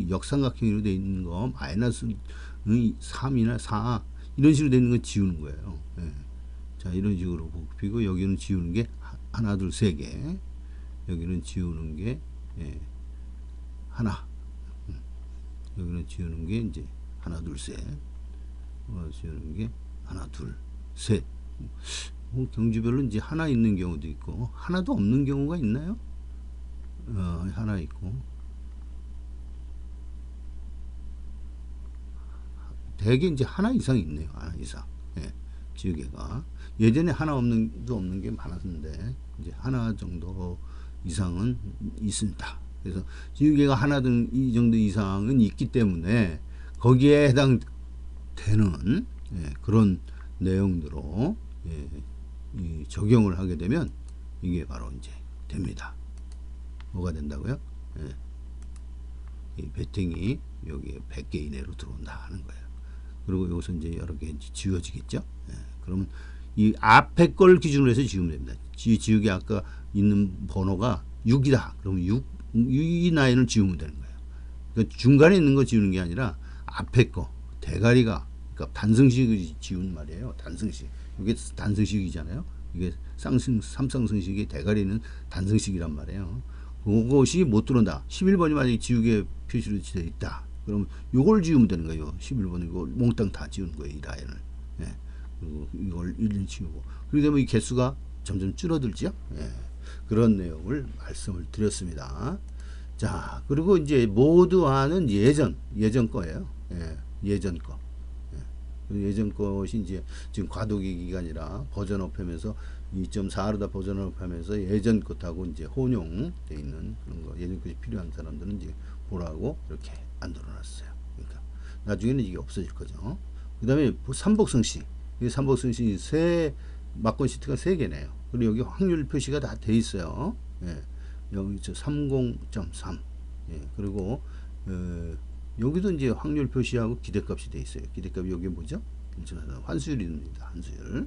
역삼각형으로 되어 있는 거 마이너스 3이나 4 이런 식으로 되는 건 지우는 거예요. 자 이런 식으로 뽑히고 여기는 지우는 게 하나 둘 세 개, 여기는 지우는 게 하나, 여기는 지우는 게 이제 하나 둘 셋, 지우는 게 하나 둘 셋. 경주별로 이제 하나 있는 경우도 있고 하나도 없는 경우가 있나요? 하나 있고 대개 이제 하나 이상 있네요. 하나 이상. 지우개가 예전에 하나 없는 게 많았는데 이제 하나 정도 이상은 있습니다. 그래서 지우개가 하나 등 이 정도 이상은 있기 때문에 거기에 해당되는 그런 내용들로 이 적용을 하게 되면 이게 바로 이제 됩니다. 뭐가 된다고요? 이 배팅이 여기에 100개 이내로 들어온다 하는 거예요. 그리고 여기서 이제 여러 개 지워지겠죠. 그러면 이 앞에 걸 기준으로 해서 지우면 됩니다. 지우개 아까 있는 번호가 6이다. 그러면 6이 라인을 지우면 되는 거예요. 그러니까 중간에 있는 거 지우는 게 아니라 앞에 거 대가리가 그러니까 단성식을 지운 말이에요. 단성식. 이게 단성식이잖아요. 이게 삼성성식의 대가리는 단성식이란 말이에요. 그것이 못 들어온다. 11번이 만약에 지우개 표시로 되어 있다. 그러면 요걸 지우면 되는 거예요. 11번 이거 몽땅 다 지우는 거예요. 이 라인을. 그리고 이걸 1을 지우고. 그러게 되면 이 개수가 점점 줄어들죠. 그런 내용을 말씀을 드렸습니다. 자, 그리고 이제 모드화는 예전 거예요. 예전 거. 예전 것이 이제 지금 과도기 기간이라 버전업하면서 2.4로다 버전업하면서 예전 것하고 이제 혼용돼 있는 그런 거. 예전 것이 필요한 사람들은 이제 보라고 이렇게 만들어놨어요. 그러니까 나중에는 이게 없어질 거죠. 그 다음에 삼복성식. 이 삼복성식 막권 시트가 3개네요. 그리고 여기 확률 표시가 다 돼 있어요. 여기 30.3. 그리고 여기도 이제 확률 표시하고 기대값이 돼 있어요. 기대값이 여기 뭐죠? 환수율입니다. 환수율.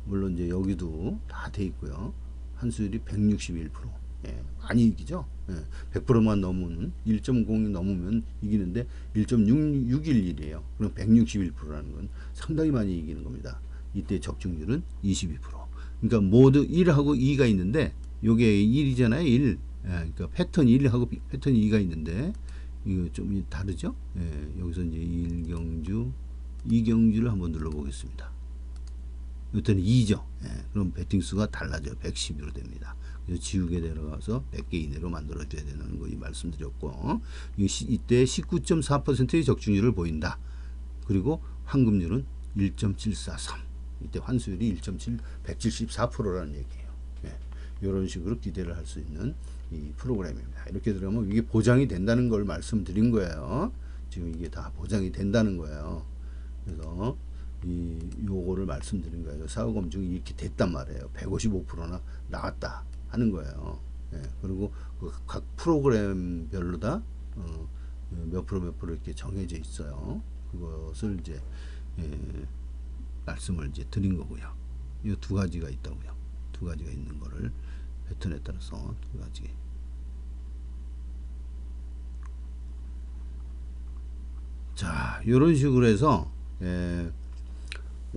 물론 이제 여기도 다 돼 있고요. 환수율이 161%. 많이 이기죠. 100%만 넘으면 1.0이 넘으면 이기는데 1.611이에요. 그럼 161%라는 건 상당히 많이 이기는 겁니다. 이때 적중률은 22%. 그러니까 모두 1하고 2가 있는데 요게 1이잖아요. 1. 그러니까 패턴 1하고 패턴 2가 있는데 이거 좀 다르죠? 여기서 이제 1경주, 2경주를 한번 눌러보겠습니다. 이때는 2죠. 그럼 배팅 수가 달라져요. 112로 됩니다. 그래서 지우개 내려가서 100개 이내로 만들어줘야 되는 거 말씀드렸고, 이때 19.4%의 적중률을 보인다. 그리고 황금률은 1.743. 이때 환수율이 174%라는 얘기예요. 예. 이런 식으로 기대를 할 수 있는 이 프로그램입니다. 이렇게 들어가면 이게 보장이 된다는 걸 말씀드린 거예요. 지금 이게 다 보장이 된다는 거예요. 그래서 요거를 말씀드린 거예요. 사후 검증이 이렇게 됐단 말이에요. 155%나 나왔다 하는 거예요. 예. 그리고 각 프로그램별로 다 몇 프로 이렇게 정해져 있어요. 그것을 이제 말씀을 이제 드린 거고요. 이 두 가지가 있다고요. 두 가지가 있는 거를 패턴에 따라서 두 가지. 자, 이런 식으로 해서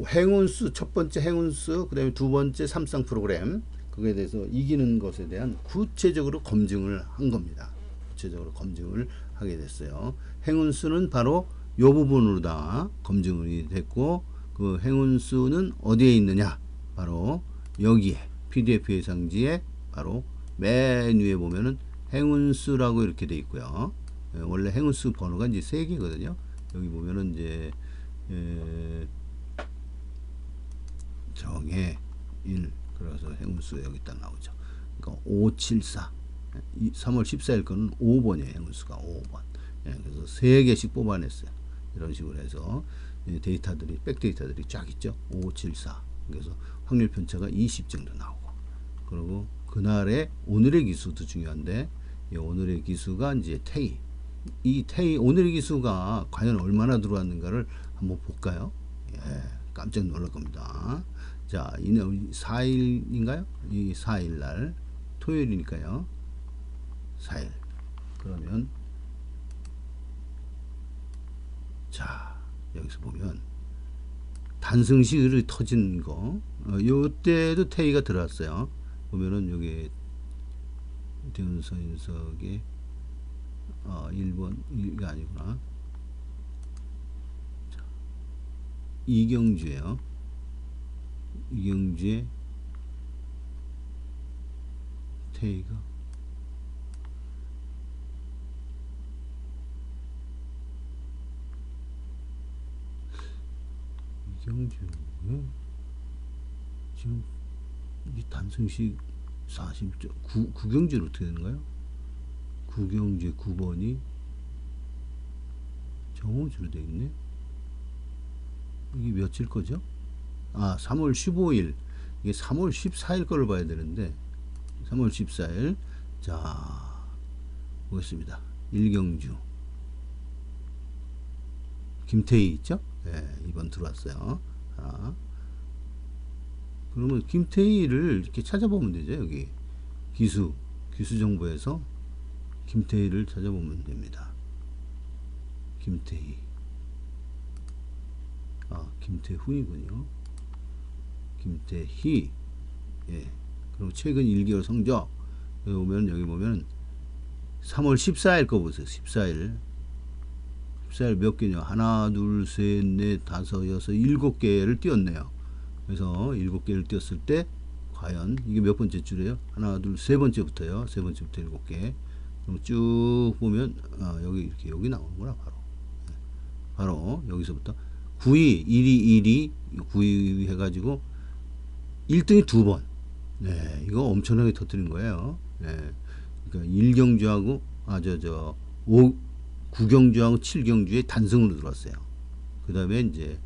행운수, 첫 번째 행운수, 그 다음에 두 번째 삼성 프로그램, 그거에 대해서 이기는 것에 대한 구체적으로 검증을 한 겁니다. 구체적으로 검증을 하게 됐어요. 행운수는 바로 이 부분으로 다 검증이 됐고, 그 행운수는 어디에 있느냐? 바로 여기에 PDF 예상지에 바로 맨 위에 보면은 행운수라고 이렇게 돼 있고요. 원래 행운수 번호가 이제 3개거든요. 여기 보면은 이제 정해 1, 그래서 행운수 여기 딱 나오죠. 그러니까 574. 3월 14일 거는 5번이에요. 행운수가 5번. 그래서 3개씩 뽑아냈어요. 이런 식으로 해서 데이터들이, 백데이터들이 쫙 있죠. 574. 그래서 확률 편차가 20 정도 나오고. 그리고 그날의 오늘의 기수도 중요한데, 이 오늘의 기수가 이제 테이. 이 테이, 오늘의 기수가 과연 얼마나 들어왔는가를 한번 볼까요? 예, 깜짝 놀랄 겁니다. 자, 이날 4일인가요? 이 4일 날, 토요일이니까요. 4일. 그러면, 자, 여기서 보면, 단승식으로 터진 거, 요때도 테이가 들어왔어요. 보면은 여기, 대운서인석에, 1번, 이게 아니구나. 자, 이경주예요. 이경주의 테이가 이경주에 지금 이 단승식 40점 구경주는 어떻게 되는가요? 구경주의 9번이 정호주로 되어 있네. 이게 며칠 거죠? 아, 3월 15일. 이게 3월 14일 거를 봐야 되는데, 3월 14일. 자, 보겠습니다. 일경주. 김태희 있죠? 네, 이번 들어왔어요. 하나. 그러면 김태희를 이렇게 찾아보면 되죠. 여기. 기수 정보에서 김태희를 찾아보면 됩니다. 김태희. 아, 김태훈이군요. 김태희. 예. 그리고 최근 1개월 성적. 여기 보면 3월 14일 거 보세요. 14일 몇 개냐? 하나, 둘, 셋, 넷, 다섯, 여섯, 7개를 띄웠네요. 그래서 7개를 띄웠을 때 과연 이게 몇 번째 줄이에요? 하나, 둘, 세 번째부터요. 세 번째부터 7개. 그럼 쭉 보면 여기 이렇게 여기 나오는구나. 바로 여기서부터 9위, 1위, 9위 해가지고 1등이 2번. 네, 이거 엄청나게 터뜨린 거예요. 네, 그러니까 1경주하고 구경주하고 7경주에 단승으로 들어왔어요. 그 다음에 이제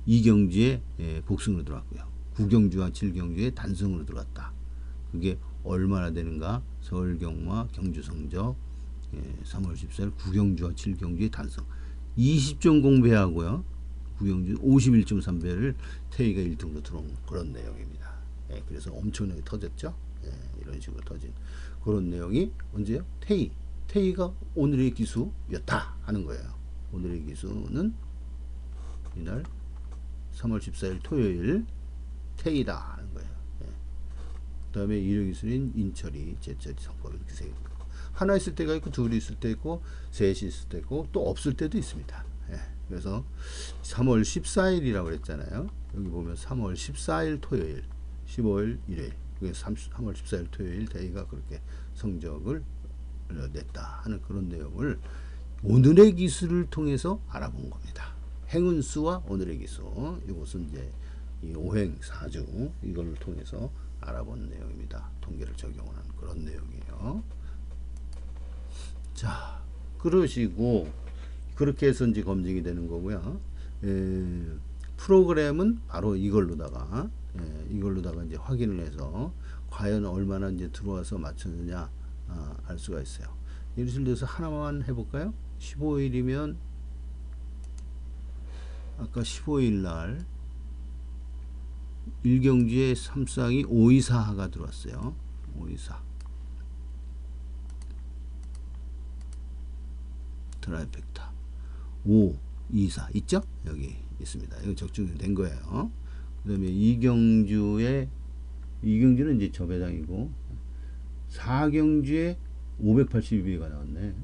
2경주에 복승으로 들어왔고요. 9경주와 7경주에 단승으로 들어왔다. 그게 얼마나 되는가? 서울경마 경주 성적 3월 14일 9경주와 7경주의 단승 20점 공배하고요. 9경주 51.3배를 태희가 1등으로 들어온 그런 내용입니다. 그래서 엄청나게 터졌죠. 이런 식으로 터진 그런 내용이 언제요? 테이가 오늘의 기수였다 하는 거예요. 오늘의 기수는 이날 3월 14일 토요일 테이다 하는 거예요. 그 다음에 일요 기수는 인철이, 제철이, 성법 이렇게 세 개. 하나 있을 때가 있고, 둘이 있을 때 있고, 셋이 있을 때 있고, 또 없을 때도 있습니다. 그래서 3월 14일이라고 그랬잖아요. 여기 보면 3월 14일 토요일, 15일 일요일, 3월 14일 토요일 대의가 그렇게 성적을 냈다 하는 그런 내용을 오늘의 기술을 통해서 알아본 겁니다. 행운수와 오늘의 기수. 이것은 이제 이 오행사주 이걸 통해서 알아본 내용입니다. 통계를 적용하는 그런 내용이에요. 자, 그러시고 그렇게 해서 이제 검증이 되는 거고요. 프로그램은 바로 이걸로다가 이제 확인을 해서 과연 얼마나 이제 들어와서 맞췄느냐 알 수가 있어요. 예를 들어서 하나만 해볼까요? 15일이면 아까 15일 날 일경주의 삼쌍이 524가 들어왔어요. 524 트라이펙타 524 있죠? 여기 있습니다. 이거 적중이 된 거예요. 그 다음에 이경주는 이제 저배당이고 4경주에 582배가 나왔네.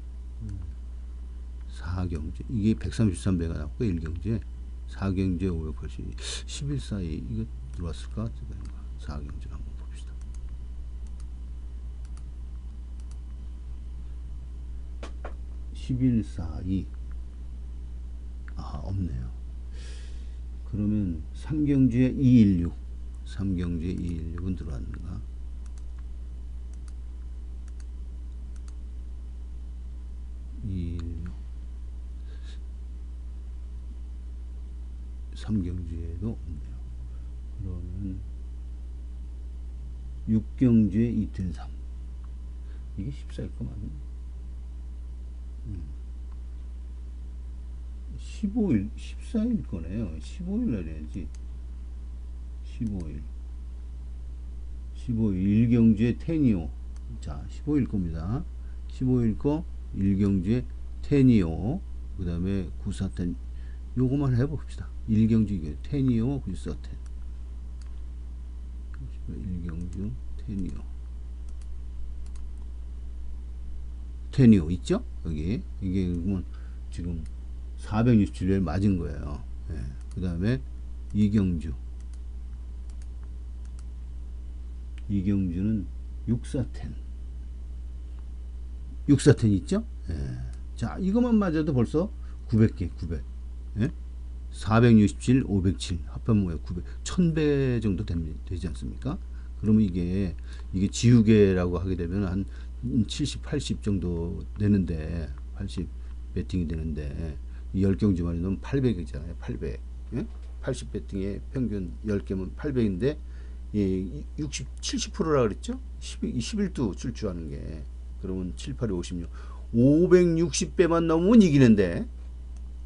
4경주 이게 133배가 나왔고 1경주에 4경주에 582 10일 사이 이거 들어왔을까? 4경주를 한번 봅시다. (10일) 사이 없네요. 그러면 3경주에 216 3경주에 216은 들어왔는가? 216 3경주에도 없네요. 그러면 6경주에 2.3 이게 14일 거 맞나? 15일 14일 거네요. 15일 날 해야지. 15일 1경주에 테니오. 자 15일 겁니다. 15일 거 1경주에 테니오 그 다음에 94텐 요거만 해봅시다. 1경주 이게 테니오 94텐 1경주 테니오 있죠? 여기 이게 그러면 지금 467일 맞은 거예요. 그 다음에 이경주는 64텐 있죠? 자 이것만 맞아도 벌써 900개 900 467 507 합하면 900 1000배 정도 되지 않습니까? 그러면 이게 지우개라고 하게 되면 한 70, 80 정도 되는데 80 배팅이 되는데 10경주만 해도 800이잖아요. 800 80 배팅에 평균 10개면 800인데 70%라 그랬죠? 11두 출주하는 게 그러면 7, 8이 56 560배만 넘으면 이기는데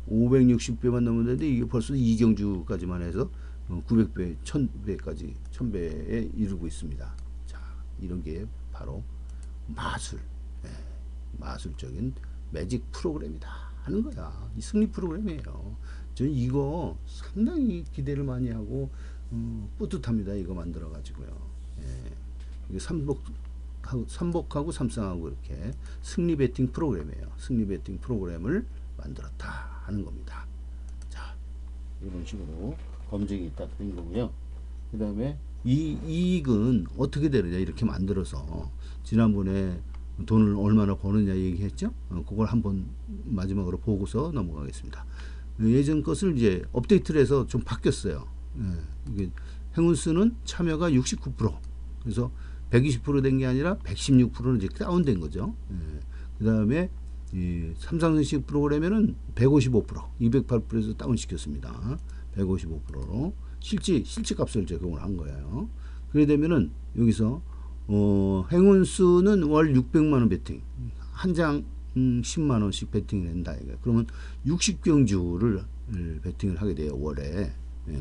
560배만 넘었는데 이게 벌써 2경주까지만 해서 900배, 1000배까지 1000배에 이르고 있습니다. 자, 이런 게 바로 마술적인 매직 프로그램이다 하는 거야. 이 승리 프로그램이에요. 저는 이거 상당히 기대를 많이 하고 뿌듯합니다. 이거 만들어 가지고요. 이게 삼복하고 삼쌍하고 이렇게 승리 배팅 프로그램이에요. 승리 배팅 프로그램을 만들었다 하는 겁니다. 자, 이런 식으로 검증이 딱 된 거고요. 그 다음에 이 이익은 어떻게 되느냐 이렇게 만들어서 지난번에 돈을 얼마나 버느냐 얘기했죠. 그걸 한번 마지막으로 보고서 넘어가겠습니다. 예전 것을 이제 업데이트를 해서 좀 바뀌었어요. 이게 행운수는 참여가 69% 그래서 120% 된 게 아니라 116%는 이제 다운된 거죠. 그 다음에 이 삼성전식 프로그램에는 155% 208%에서 다운시켰습니다. 155%로 실제 값을 적용을 한 거예요. 그래 되면은 여기서 행운수는 월 600만원 베팅 한 장 10만원씩 베팅을 한다 이거예요. 그러면 60경주를 베팅을 하게 돼요. 월에.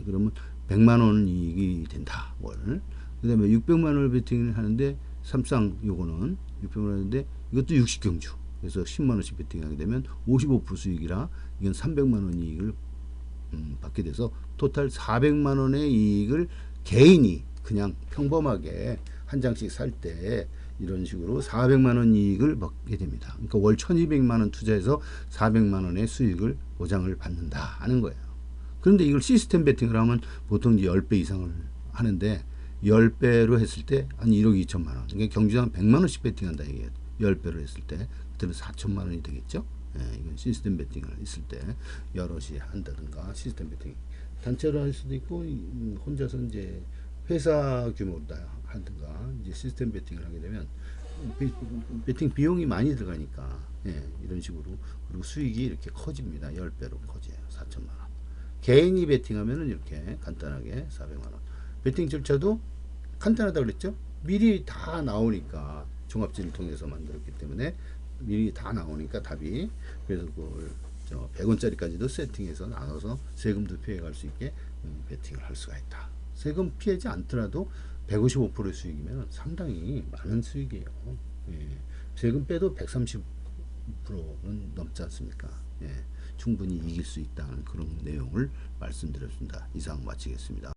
그러면 100만원 이익이 된다 월. 그 다음에 600만원을 베팅을 하는데 삼쌍 요거는 600만원 하는데 이것도 60경주 그래서 10만원씩 베팅하게 되면 55% 수익이라 이건 300만원 이익을 받게 돼서 토탈 400만원의 이익을 개인이 그냥 평범하게 한 장씩 살 때 이런 식으로 400만원 이익을 받게 됩니다. 그러니까 월 1200만원 투자해서 400만원의 수익을 보장을 받는다 하는 거예요. 그런데 이걸 시스템 베팅을 하면 보통 이제 10배 이상을 하는데 10배로 했을 때 한 1억 2천만원 그러니까 경주당 100만원씩 베팅한다 이게 10배로 했을 때 그때는 4천만원이 되겠죠. 이건 시스템 베팅을 있을 때 여럿이 한다든가 시스템 베팅 단체로 할 수도 있고 혼자서 이제 회사 규모로 다 하든가 이제 시스템 베팅을 하게 되면 베팅 비용이 많이 들어가니까 이런 식으로 그리고 수익이 이렇게 커집니다. 10배로 커져요. 4천만 원. 개인이 베팅하면은 이렇게 간단하게 400만 원. 베팅 절차도 간단하다 그랬죠? 미리 다 나오니까 종합지를 통해서 만들었기 때문에 미리 다 나오니까 답이 그래서 그걸 100원짜리까지도 세팅해서 나눠서 세금도 피해갈 수 있게 베팅을 할 수가 있다. 세금 피하지 않더라도 155%의 수익이면 상당히 많은 수익이에요. 세금 빼도 130%는 넘지 않습니까? 충분히 이길 수 있다는 그런 내용을 말씀드렸습니다. 이상 마치겠습니다.